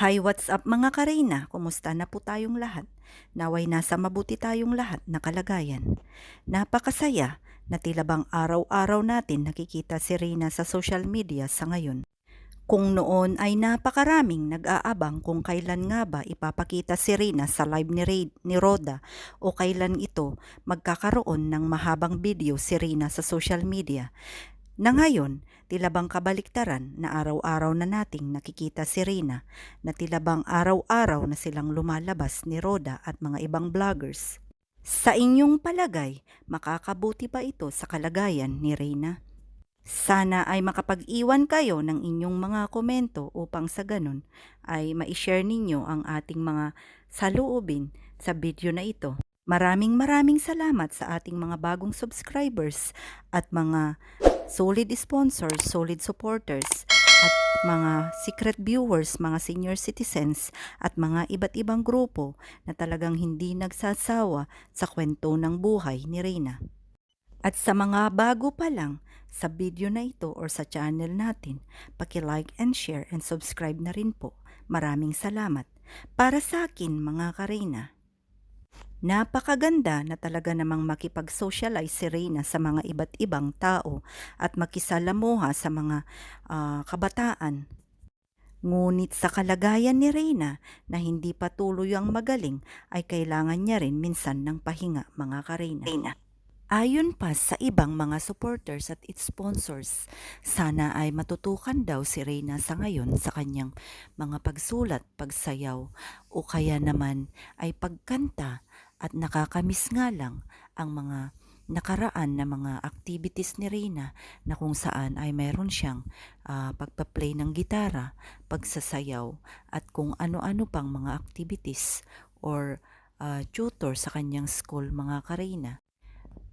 Hi, what's up mga kareyna? Kumusta na po tayong lahat? Naway nasa mabuti tayong lahat na kalagayan. Napakasaya na tila bang araw-araw natin nakikita si Reyna sa social media sa ngayon. Kung noon ay napakaraming nag-aabang kung kailan nga ba ipapakita si Reyna sa live ni Roda o kailan ito magkakaroon ng mahabang video si Reyna sa social media. Na ngayon, tila bang kabaliktaran na araw-araw na nating nakikita si Reyna na tila bang araw-araw na silang lumalabas ni Roda at mga ibang vloggers. Sa inyong palagay, makakabuti ba ito sa kalagayan ni Reyna? Sana ay makapag-iwan kayo ng inyong mga komento upang sa ganun ay ma-share ninyo ang ating mga saloobin sa video na ito. Maraming salamat sa ating mga bagong subscribers at mga solid sponsors, solid supporters, at mga secret viewers, mga senior citizens, at mga iba't ibang grupo na talagang hindi nagsasawa sa kwento ng buhay ni Reyna. At sa mga bago pa lang sa video na ito or sa channel natin, paki-like and share and subscribe na rin po. Maraming salamat. Para sa akin mga kareyna, napakaganda na talaga namang makipag-socialize si Reyna sa mga iba't ibang tao at makisalamuha sa mga kabataan. Ngunit sa kalagayan ni Reyna na hindi patuloy ang magaling ay kailangan niya rin minsan ng pahinga mga kareyna. Ayon pa sa ibang mga supporters at its sponsors, sana ay matutukan daw si Reyna sa ngayon sa kanyang mga pagsulat, pagsayaw o kaya naman ay pagkanta at nakakamiss nga lang ang mga nakaraan na mga activities ni Reyna na kung saan ay meron siyang pagpa-play ng gitara, pagsasayaw at kung ano-ano pang mga activities or tutor sa kanyang school mga kareyna.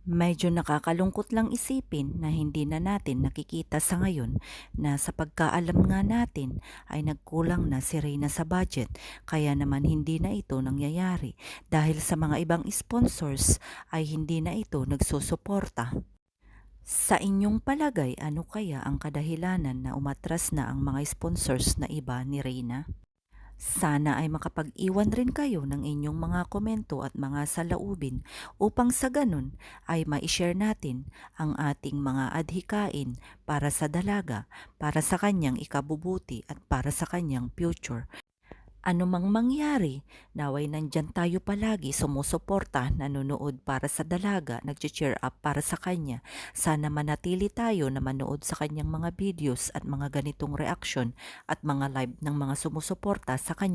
Medyo nakakalungkot lang isipin na hindi na natin nakikita sa ngayon na sa pagkaalam nga natin ay nagkulang na si Reyna sa budget kaya naman hindi na ito nangyayari dahil sa mga ibang sponsors ay hindi na ito nagsusuporta. Sa inyong palagay, ano kaya ang kadahilanan na umatras na ang mga sponsors na iba ni Reyna? Sana ay makapag-iwan rin kayo ng inyong mga komento at mga saloobin upang sa ganun ay ma-share natin ang ating mga adhikain para sa dalaga, para sa kanyang ikabubuti at para sa kanyang future. Ano mang mangyari, naway nandyan tayo palagi sumusuporta, nanonood para sa dalaga, nag-cheer up para sa kanya. Sana manatili tayo na manood sa kanyang mga videos at mga ganitong reaksyon at mga live ng mga sumusuporta sa kanya.